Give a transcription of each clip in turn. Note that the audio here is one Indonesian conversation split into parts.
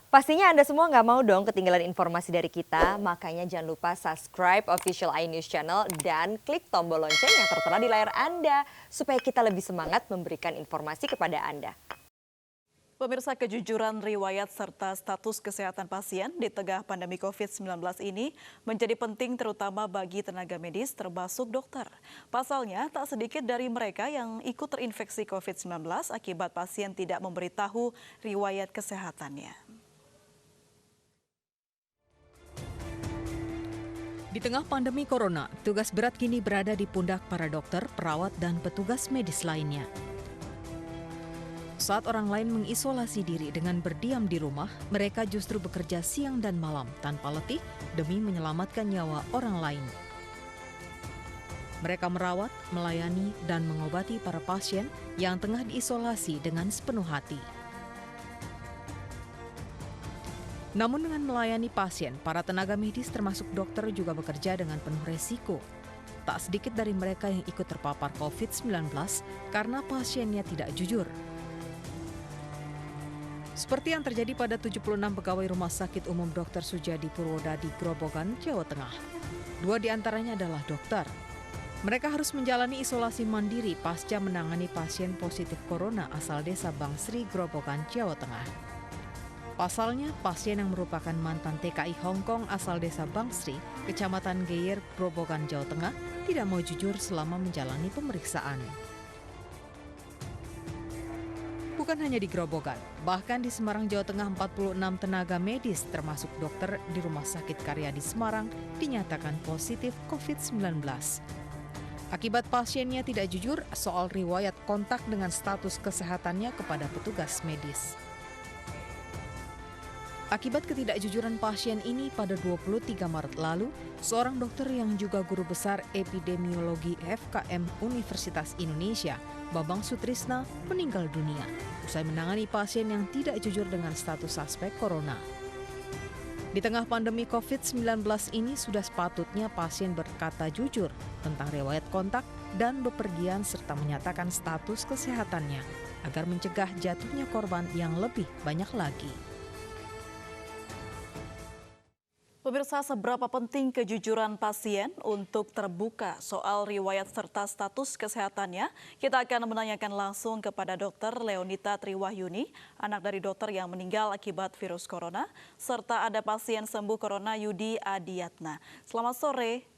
Pastinya Anda semua nggak mau dong ketinggalan informasi dari kita, makanya jangan lupa subscribe official iNews Channel dan klik tombol lonceng yang tertera di layar Anda, supaya kita lebih semangat memberikan informasi kepada Anda. Pemirsa, kejujuran riwayat serta status kesehatan pasien di tengah pandemi COVID-19 ini menjadi penting terutama bagi tenaga medis termasuk dokter. Pasalnya, tak sedikit dari mereka yang ikut terinfeksi COVID-19 akibat pasien tidak memberitahu riwayat kesehatannya. Di tengah pandemi corona, tugas berat kini berada di pundak para dokter, perawat, dan petugas medis lainnya. Saat orang lain mengisolasi diri dengan berdiam di rumah, mereka justru bekerja siang dan malam tanpa letih demi menyelamatkan nyawa orang lain. Mereka merawat, melayani, dan mengobati para pasien yang tengah diisolasi dengan sepenuh hati. Namun dengan melayani pasien, para tenaga medis termasuk dokter juga bekerja dengan penuh resiko. Tak sedikit dari mereka yang ikut terpapar COVID-19 karena pasiennya tidak jujur. Seperti yang terjadi pada 76 pegawai Rumah Sakit Umum Dr. Sujadi Purwodadi, Grobogan, Jawa Tengah. 2 di antaranya adalah dokter. Mereka harus menjalani isolasi mandiri pasca menangani pasien positif corona asal desa Bangsri, Grobogan, Jawa Tengah. Pasalnya, pasien yang merupakan mantan TKI Hong Kong asal desa Bangsri, Kecamatan Geyer, Grobogan, Jawa Tengah, tidak mau jujur selama menjalani pemeriksaan. Bukan hanya di Grobogan, bahkan di Semarang, Jawa Tengah, 46 tenaga medis termasuk dokter di Rumah Sakit Karyadi Semarang dinyatakan positif COVID-19. Akibat pasiennya tidak jujur soal riwayat kontak dengan status kesehatannya kepada petugas medis. Akibat ketidakjujuran pasien ini pada 23 Maret lalu, seorang dokter yang juga guru besar epidemiologi FKM Universitas Indonesia, Bambang Sutrisna, meninggal dunia usai menangani pasien yang tidak jujur dengan status suspek corona. Di tengah pandemi COVID-19 ini sudah sepatutnya pasien berkata jujur tentang riwayat kontak dan bepergian serta menyatakan status kesehatannya agar mencegah jatuhnya korban yang lebih banyak lagi. Pemirsa, seberapa penting kejujuran pasien untuk terbuka soal riwayat serta status kesehatannya? Kita akan menanyakan langsung kepada Dr. Leonita Triwahyuni, anak dari dokter yang meninggal akibat virus corona, serta ada pasien sembuh corona Yudi Adiatna. Selamat sore,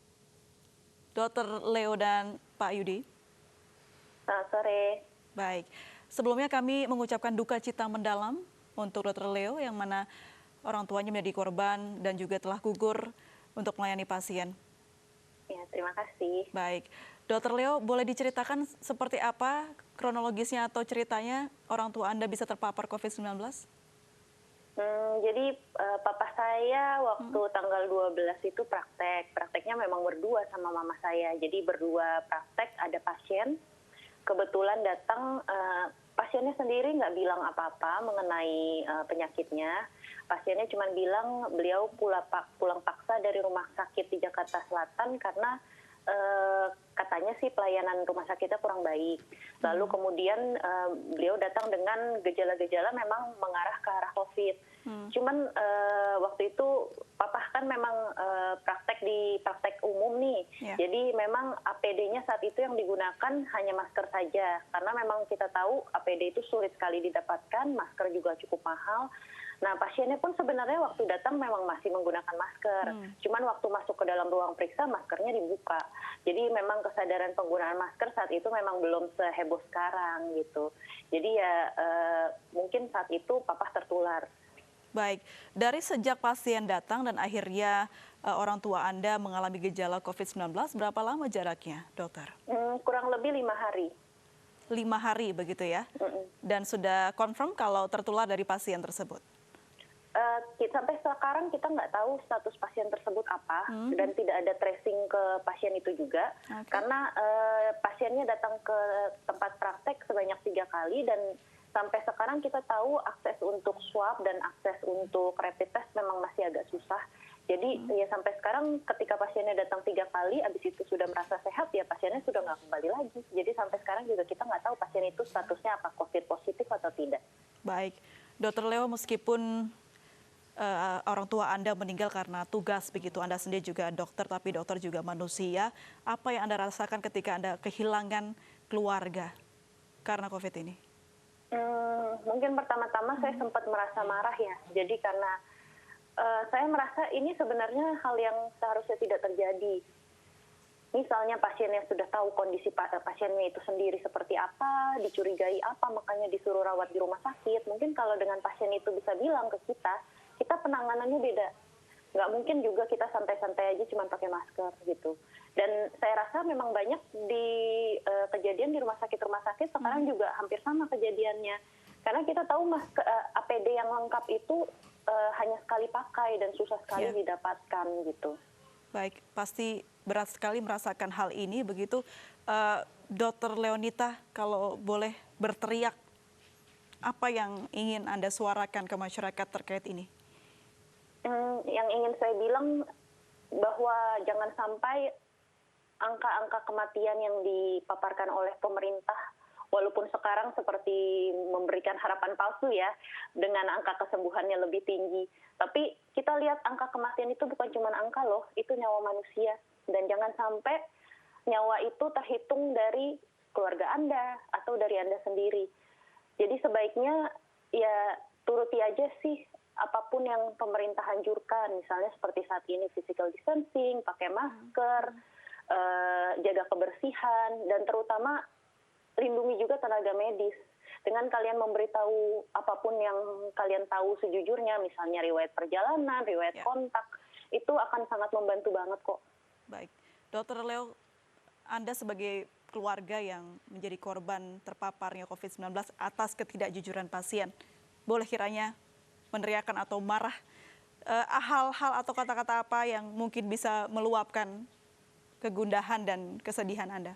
Dr. Leo dan Pak Yudi. Selamat sore. Baik, sebelumnya kami mengucapkan duka cita mendalam untuk Dr. Leo yang mana orang tuanya menjadi korban dan juga telah gugur untuk melayani pasien. Ya, terima kasih. Baik, Dr. Leo, boleh diceritakan seperti apa kronologisnya atau ceritanya orang tua Anda bisa terpapar COVID-19? Jadi papa saya waktu tanggal 12 itu prakteknya memang berdua sama mama saya. Jadi berdua praktek, ada pasien, kebetulan datang, pasiennya sendiri nggak bilang apa-apa mengenai penyakitnya. Pasiennya cuma bilang beliau pulang paksa dari rumah sakit di Jakarta Selatan karena katanya sih pelayanan rumah sakitnya kurang baik. Lalu kemudian beliau datang dengan gejala-gejala memang mengarah ke arah COVID. Cuman waktu itu papa kan memang praktek umum nih. Yeah. Jadi memang APD-nya saat itu yang digunakan hanya masker saja. Karena memang kita tahu APD itu sulit sekali didapatkan, masker juga cukup mahal. Nah, pasiennya pun sebenarnya waktu datang memang masih menggunakan masker. Cuman waktu masuk ke dalam ruang periksa, maskernya dibuka. Jadi memang kesadaran penggunaan masker saat itu memang belum seheboh sekarang gitu. Jadi ya mungkin saat itu papa tertular. Baik, dari sejak pasien datang dan akhirnya orang tua Anda mengalami gejala COVID-19, berapa lama jaraknya, dokter? Kurang lebih 5 hari. 5 hari begitu ya? Dan sudah confirm kalau tertular dari pasien tersebut? Sampai sekarang kita nggak tahu status pasien tersebut apa dan tidak ada tracing ke pasien itu juga. Karena pasiennya datang ke tempat praktek sebanyak 3 kali dan sampai sekarang kita tahu akses untuk swab dan akses untuk rapid test memang masih agak susah. Jadi ya sampai sekarang ketika pasiennya datang 3 kali, habis itu sudah merasa sehat, ya pasiennya sudah nggak kembali lagi. Jadi sampai sekarang juga kita nggak tahu pasien itu statusnya apa, COVID positif atau tidak. Baik, Dr. Leo, meskipun orang tua Anda meninggal karena tugas begitu. Anda sendiri juga dokter, tapi dokter juga manusia. Apa yang Anda rasakan ketika Anda kehilangan keluarga karena COVID ini? Mungkin pertama-tama saya sempat merasa marah ya. Jadi karena saya merasa ini sebenarnya hal yang seharusnya tidak terjadi. Misalnya pasiennya sudah tahu kondisi pasiennya itu sendiri seperti apa, dicurigai apa, makanya disuruh rawat di rumah sakit. Mungkin kalau dengan pasien itu bisa bilang ke kita penanganannya beda. Nggak mungkin juga kita santai-santai aja cuma pakai masker gitu. Dan saya rasa memang banyak di kejadian di rumah sakit sekarang juga hampir sama kejadiannya. Karena kita tahu APD yang lengkap itu hanya sekali pakai dan susah sekali didapatkan gitu. Baik, pasti berat sekali merasakan hal ini begitu. Dr. Leonita, kalau boleh berteriak, apa yang ingin Anda suarakan ke masyarakat terkait ini? Yang ingin saya bilang bahwa jangan sampai angka-angka kematian yang dipaparkan oleh pemerintah, walaupun sekarang seperti memberikan harapan palsu ya, dengan angka kesembuhannya lebih tinggi. Tapi kita lihat angka kematian itu bukan cuma angka loh, itu nyawa manusia. Dan jangan sampai nyawa itu terhitung dari keluarga Anda atau dari Anda sendiri. Jadi sebaiknya ya turuti aja sih apapun yang pemerintah anjurkan, misalnya seperti saat ini physical distancing, pakai masker, jaga kebersihan, dan terutama lindungi juga tenaga medis. Dengan kalian memberitahu apapun yang kalian tahu sejujurnya, misalnya riwayat perjalanan, riwayat kontak, itu akan sangat membantu banget kok. Baik, Dr. Leo, Anda sebagai keluarga yang menjadi korban terpaparnya COVID-19 atas ketidakjujuran pasien, boleh kiranya meneriakan atau marah hal-hal atau kata-kata apa yang mungkin bisa meluapkan kegundahan dan kesedihan Anda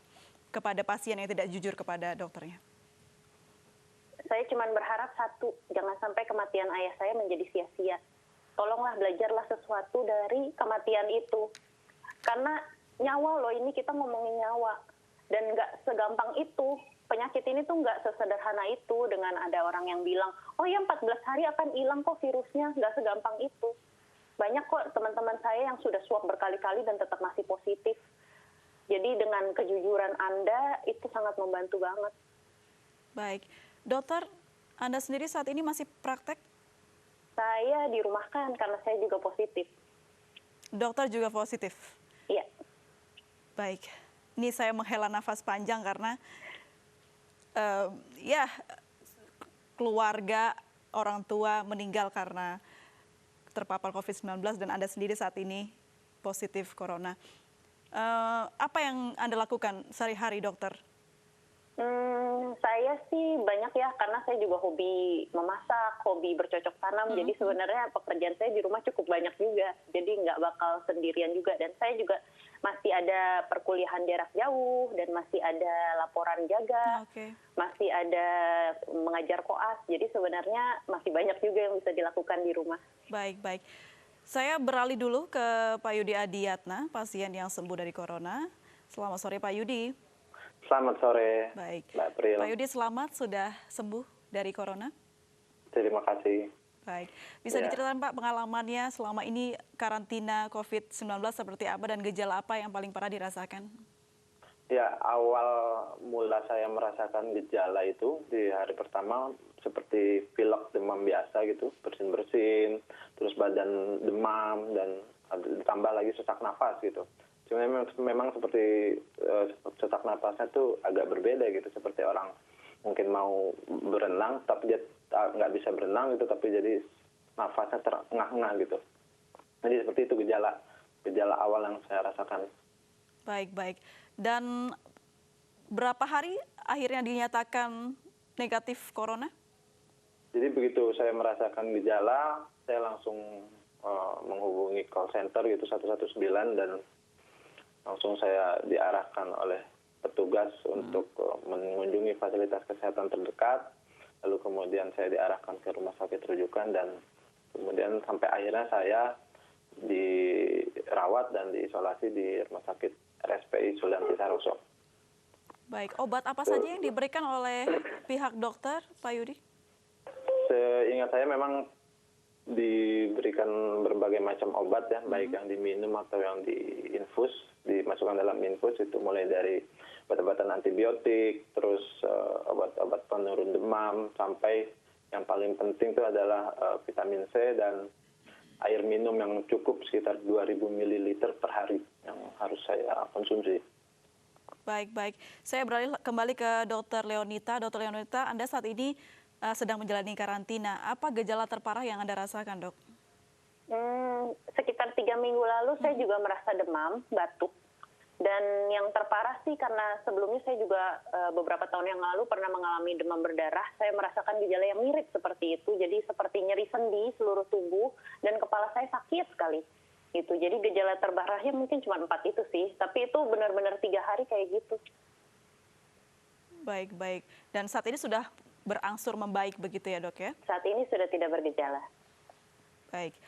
kepada pasien yang tidak jujur kepada dokternya? Saya cuma berharap satu, jangan sampai kematian ayah saya menjadi sia-sia. Tolonglah belajarlah sesuatu dari kematian itu. Karena nyawa loh, ini kita ngomongin nyawa. Dan nggak segampang itu. Penyakit ini tuh nggak sesederhana itu dengan ada orang yang bilang, oh ya 14 hari akan hilang kok virusnya. Nggak segampang itu. Banyak kok teman-teman saya yang sudah swab berkali-kali dan tetap masih positif. Jadi dengan kejujuran Anda itu sangat membantu banget. Baik. Dokter, Anda sendiri saat ini masih praktek? Saya dirumahkan karena saya juga positif. Dokter juga positif? Iya. Baik. Ini saya menghela nafas panjang karena keluarga, orang tua meninggal karena terpapar COVID-19 dan Anda sendiri saat ini positif corona. Apa yang Anda lakukan sehari-hari, dokter? Saya sih banyak ya, karena saya juga hobi memasak, hobi bercocok tanam. Jadi sebenarnya pekerjaan saya di rumah cukup banyak juga. Jadi nggak bakal sendirian juga. Dan saya juga masih ada perkuliahan jarak jauh, dan masih ada laporan jaga, masih ada mengajar koas. Jadi sebenarnya masih banyak juga yang bisa dilakukan di rumah. Baik, baik. Saya beralih dulu ke Pak Yudi Adiatna, pasien yang sembuh dari corona. Selamat sore Pak Yudi. Selamat sore, baik. Mbak Pril. Pak Yudi, selamat sudah sembuh dari corona. Terima kasih. Baik, bisa diceritakan Pak pengalamannya selama ini karantina COVID-19 seperti apa dan gejala apa yang paling parah dirasakan? Ya, awal mula saya merasakan gejala itu di hari pertama seperti pilek, demam biasa gitu, bersin-bersin, terus badan demam, dan ditambah lagi sesak nafas gitu. Cuma memang seperti sesak nafasnya tuh agak berbeda gitu, seperti orang mungkin mau berenang tapi dia nggak bisa berenang gitu, tapi jadi nafasnya terengah-engah gitu. Jadi seperti itu gejala awal yang saya rasakan. Baik, baik. Dan berapa hari akhirnya dinyatakan negatif corona? Jadi begitu saya merasakan gejala, saya langsung menghubungi call center gitu 119 dan langsung saya diarahkan oleh petugas untuk mengunjungi fasilitas kesehatan terdekat. Lalu kemudian saya diarahkan ke rumah sakit rujukan dan kemudian sampai akhirnya saya dirawat dan diisolasi di rumah sakit RSPI Sulianti Saroso. Baik, obat apa saja yang diberikan oleh pihak dokter, Pak Yudi? Seingat saya memang diberikan memberikan berbagai macam obat ya, baik yang diminum atau yang diinfus, dimasukkan dalam infus, itu mulai dari obat-obatan antibiotik, terus obat-obat penurun demam, sampai yang paling penting itu adalah vitamin C dan air minum yang cukup sekitar 2.000 ml per hari yang harus saya konsumsi. Baik. Saya beralih kembali ke Dr. Leonita. Dr. Leonita, Anda saat ini sedang menjalani karantina. Apa gejala terparah yang Anda rasakan, Dok? Sekitar 3 minggu lalu saya juga merasa demam, batuk. Dan yang terparah sih karena sebelumnya saya juga beberapa tahun yang lalu pernah mengalami demam berdarah. Saya merasakan gejala yang mirip seperti itu. Jadi seperti nyeri sendi seluruh tubuh dan kepala saya sakit sekali. Gitu. Jadi gejala terparahnya mungkin cuma 4 itu sih. Tapi itu benar-benar 3 hari kayak gitu. Baik. Dan saat ini sudah berangsur membaik begitu ya, Dok ya? Saat ini sudah tidak bergejala. Baik.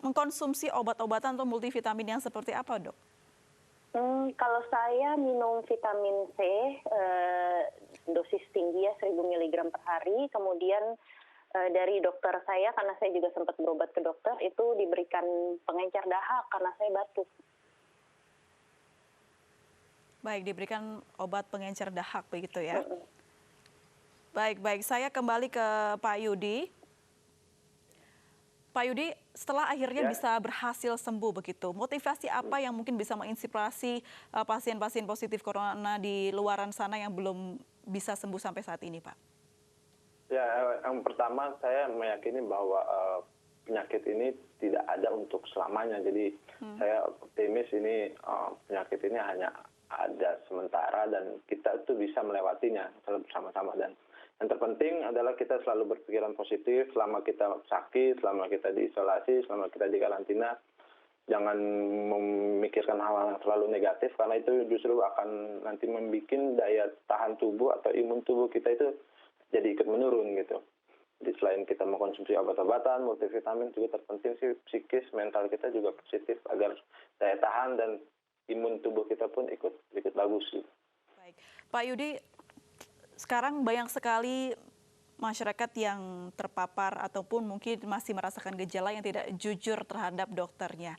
Mengkonsumsi obat-obatan atau multivitamin yang seperti apa, Dok? Kalau saya minum vitamin C, dosis tinggi ya 1.000 mg per hari. Kemudian dari dokter saya, karena saya juga sempat berobat ke dokter, itu diberikan pengencer dahak karena saya batuk. Baik, diberikan obat pengencer dahak begitu ya? Baik. Saya kembali ke Pak Yudi. Pak Yudi, setelah akhirnya bisa berhasil sembuh begitu, motivasi apa yang mungkin bisa menginspirasi pasien-pasien positif corona di luaran sana yang belum bisa sembuh sampai saat ini, Pak? Ya, yang pertama saya meyakini bahwa penyakit ini tidak ada untuk selamanya. Jadi saya optimis ini penyakit ini hanya ada sementara dan kita itu bisa melewatinya bersama-sama. Dan yang terpenting adalah kita selalu berpikiran positif selama kita sakit, selama kita diisolasi, selama kita di karantina. Jangan memikirkan hal-hal yang terlalu negatif karena itu justru akan nanti membuat daya tahan tubuh atau imun tubuh kita itu jadi ikut menurun gitu. Jadi selain kita mengkonsumsi obat-obatan, multivitamin, juga terpenting sih psikis, mental kita juga positif agar daya tahan dan imun tubuh kita pun ikut bagus gitu. Baik. Pak Yudi, sekarang banyak sekali masyarakat yang terpapar ataupun mungkin masih merasakan gejala yang tidak jujur terhadap dokternya.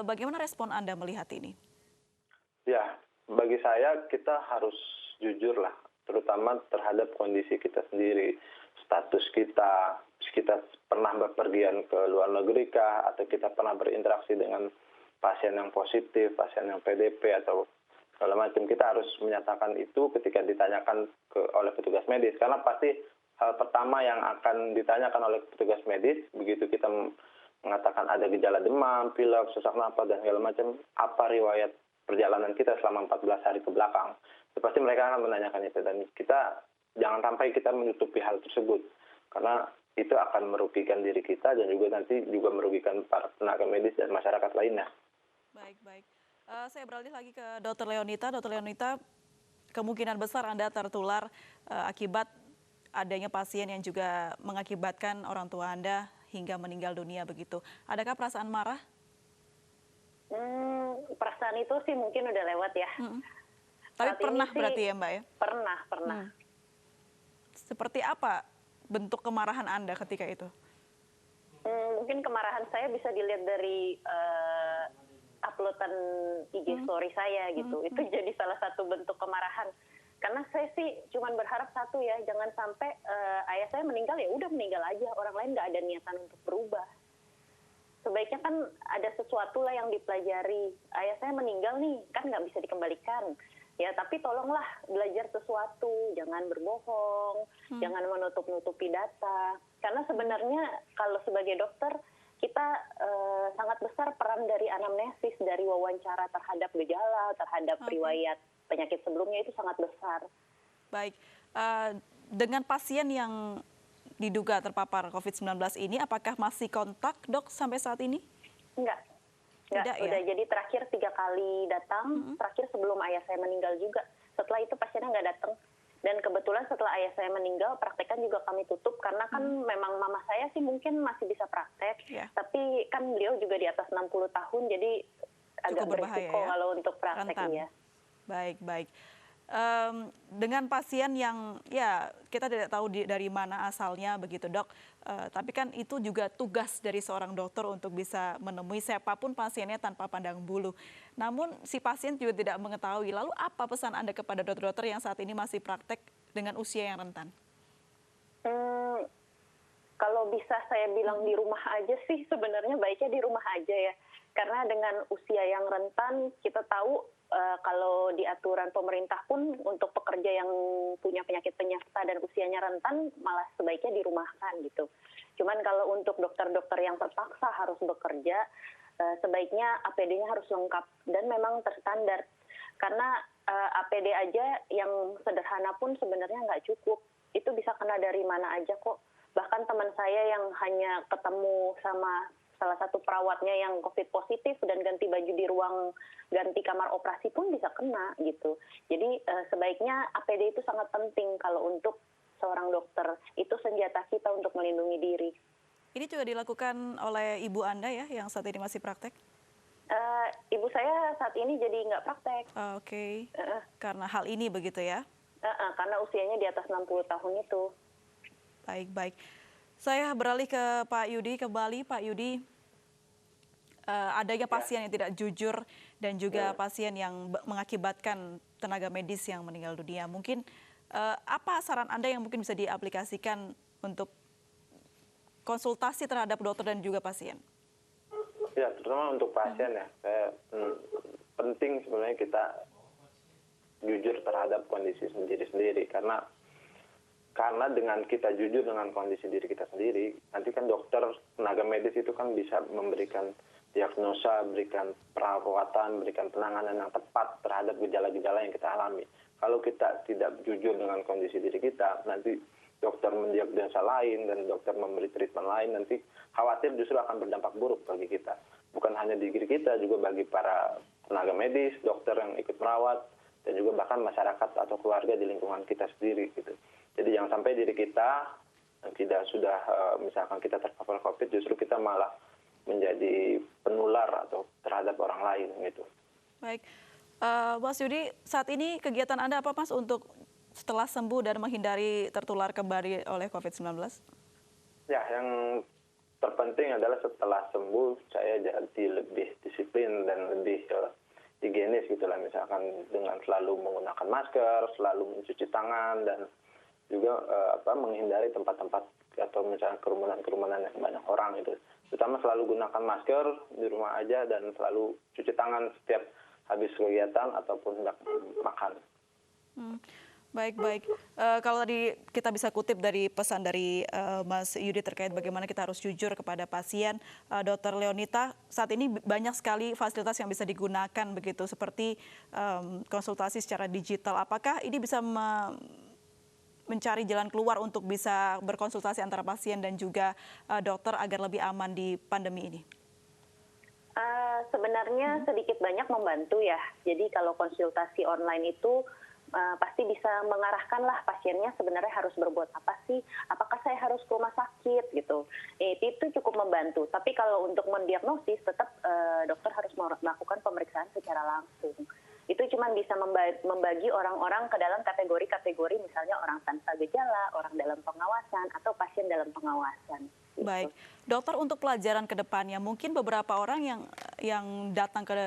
Bagaimana respon Anda melihat ini? Ya, bagi saya kita harus jujur lah, terutama terhadap kondisi kita sendiri, status kita pernah berpergian ke luar negeri kah, atau kita pernah berinteraksi dengan pasien yang positif, pasien yang PDP atau segala macam. Kita harus menyatakan itu ketika ditanyakan oleh petugas medis, karena pasti hal pertama yang akan ditanyakan oleh petugas medis begitu kita mengatakan ada gejala demam, pilek, sesak napas dan segala macam, apa riwayat perjalanan kita selama 14 hari ke belakang. Pasti mereka akan menanyakan itu dan kita jangan sampai kita menutupi hal tersebut karena itu akan merugikan diri kita dan juga nanti juga merugikan para tenaga medis dan masyarakat lainnya. Baik. Saya beralih lagi ke Dr. Leonita. Dr. Leonita, kemungkinan besar Anda tertular akibat adanya pasien yang juga mengakibatkan orang tua Anda hingga meninggal dunia begitu. Adakah perasaan marah? Perasaan itu sih mungkin udah lewat ya. Tapi pernah berarti ya Mbak ya? Pernah. Seperti apa bentuk kemarahan Anda ketika itu? Mungkin kemarahan saya bisa dilihat dari uploadan IG story saya gitu. Itu jadi salah satu bentuk kemarahan. Karena saya sih cuma berharap satu ya, jangan sampai ayah saya meninggal ya udah meninggal aja. Orang lain nggak ada niatan untuk berubah. Sebaiknya kan ada sesuatu lah yang dipelajari. Ayah saya meninggal nih, kan nggak bisa dikembalikan. Ya, tapi tolonglah belajar sesuatu, jangan berbohong, jangan menutup-nutupi data. Karena sebenarnya kalau sebagai dokter, kita sangat besar peran dari anamnesis, dari wawancara terhadap gejala, terhadap riwayat penyakit sebelumnya itu sangat besar. Baik, dengan pasien yang diduga terpapar COVID-19 ini, apakah masih kontak dok sampai saat ini? Enggak, Tidak, udah ya? jadi terakhir 3 kali datang, terakhir sebelum ayah saya meninggal juga. Setelah itu pasiennya nggak datang. Dan kebetulan setelah ayah saya meninggal, praktek kan juga kami tutup karena kan memang mama saya sih mungkin masih bisa praktek, tapi kan beliau juga di atas 60 tahun, jadi agak Cukup berbahaya berisiko ya? kalau untuk praktek Rentan. ya. Baik. dengan pasien yang ya kita tidak tahu dari mana asalnya begitu dok, tapi kan itu juga tugas dari seorang dokter untuk bisa menemui siapapun pasiennya tanpa pandang bulu. Namun si pasien juga tidak mengetahui. Lalu apa pesan Anda kepada dokter-dokter yang saat ini masih praktek dengan usia yang rentan? Kalau bisa saya bilang di rumah aja sih, sebenarnya baiknya di rumah aja ya. Karena dengan usia yang rentan, kita tahu kalau di aturan pemerintah pun untuk pekerja yang punya penyakit penyerta dan usianya rentan, malah sebaiknya dirumahkan gitu. Cuman kalau untuk dokter-dokter yang terpaksa harus bekerja, sebaiknya APD-nya harus lengkap dan memang terstandar. Karena APD aja yang sederhana pun sebenarnya nggak cukup. Itu bisa kena dari mana aja kok. Bahkan teman saya yang hanya ketemu sama salah satu perawatnya yang COVID positif dan ganti baju di ruang ganti kamar operasi pun bisa kena gitu. Jadi sebaiknya APD itu sangat penting kalau untuk seorang dokter. Itu senjata kita untuk melindungi diri. Ini juga dilakukan oleh ibu Anda ya yang saat ini masih praktek? Ibu saya saat ini jadi nggak praktek. Oke. Karena hal ini begitu ya? Karena usianya di atas 60 tahun itu. Baik. Saya beralih ke Pak Yudi kembali. Pak Yudi, adanya pasien yang tidak jujur dan juga pasien yang mengakibatkan tenaga medis yang meninggal dunia. Mungkin apa saran Anda yang mungkin bisa diaplikasikan untuk konsultasi terhadap dokter dan juga pasien? Ya, terutama untuk pasien ya, penting sebenarnya kita jujur terhadap kondisi sendiri karena dengan kita jujur dengan kondisi diri kita sendiri, nanti kan dokter, tenaga medis itu kan bisa memberikan diagnosa, berikan perawatan, berikan penanganan yang tepat terhadap gejala-gejala yang kita alami. Kalau kita tidak jujur dengan kondisi diri kita, nanti dokter mendiagnosa lain dan dokter memberi treatment lain, nanti khawatir justru akan berdampak buruk bagi kita. Bukan hanya di diri kita, juga bagi para tenaga medis, dokter yang ikut merawat, dan juga bahkan masyarakat atau keluarga di lingkungan kita sendiri gitu. Jadi jangan sampai diri kita tidak sudah misalkan kita terpapar COVID, justru kita malah menjadi penular atau terhadap orang lain gitu. Baik, Mas Yudi, saat ini kegiatan Anda apa Mas untuk setelah sembuh dan menghindari tertular kembali oleh COVID-19? Ya, yang terpenting adalah setelah sembuh saya jadi lebih disiplin dan lebih higienis gitulah, misalkan dengan selalu menggunakan masker, selalu mencuci tangan dan juga menghindari tempat-tempat atau misalnya kerumunan-kerumunan yang banyak orang itu. Terutama selalu gunakan masker di rumah aja dan selalu cuci tangan setiap habis kegiatan ataupun hendak makan. Baik. Kalau tadi kita bisa kutip dari pesan dari Mas Yudi terkait bagaimana kita harus jujur kepada pasien, Dr. Leonita, saat ini banyak sekali fasilitas yang bisa digunakan begitu, seperti konsultasi secara digital. Apakah ini bisa mencari jalan keluar untuk bisa berkonsultasi antara pasien dan juga dokter agar lebih aman di pandemi ini? Sebenarnya sedikit banyak membantu ya. Jadi kalau konsultasi online itu pasti bisa mengarahkan lah pasiennya sebenarnya harus berbuat apa sih, apakah saya harus ke rumah sakit gitu. Itu cukup membantu. Tapi kalau untuk mendiagnosis tetap dokter harus melakukan pemeriksaan secara langsung. Itu cuma bisa membagi orang-orang ke dalam kategori-kategori, misalnya orang tanpa gejala, orang dalam pengawasan, atau pasien dalam pengawasan. Gitu. Baik, dokter, untuk pelajaran ke depannya, mungkin beberapa orang yang datang ke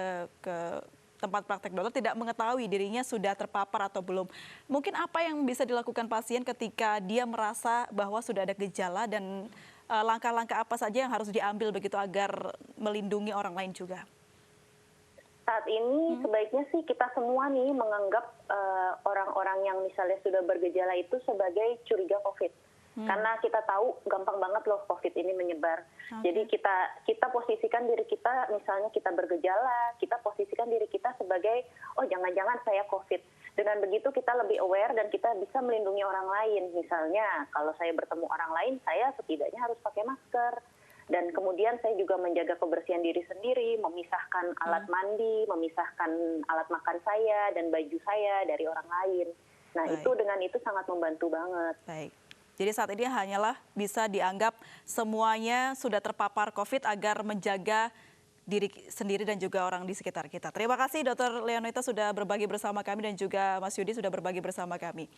tempat praktek dokter tidak mengetahui dirinya sudah terpapar atau belum. Mungkin apa yang bisa dilakukan pasien ketika dia merasa bahwa sudah ada gejala dan langkah-langkah apa saja yang harus diambil begitu agar melindungi orang lain juga? Saat ini sebaiknya sih kita semua nih menganggap orang-orang yang misalnya sudah bergejala itu sebagai curiga COVID. Karena kita tahu gampang banget loh COVID ini menyebar. Jadi kita posisikan diri kita, misalnya kita bergejala, kita posisikan diri kita sebagai, oh jangan-jangan saya COVID. Dengan begitu kita lebih aware dan kita bisa melindungi orang lain. Misalnya kalau saya bertemu orang lain, saya setidaknya harus pakai masker. Dan kemudian saya juga menjaga kebersihan diri sendiri, memisahkan alat mandi, memisahkan alat makan saya dan baju saya dari orang lain. Nah, itu dengan itu sangat membantu banget. Baik. Jadi saat ini hanyalah bisa dianggap semuanya sudah terpapar COVID agar menjaga diri sendiri dan juga orang di sekitar kita. Terima kasih Dr. Leonita sudah berbagi bersama kami dan juga Mas Yudi sudah berbagi bersama kami.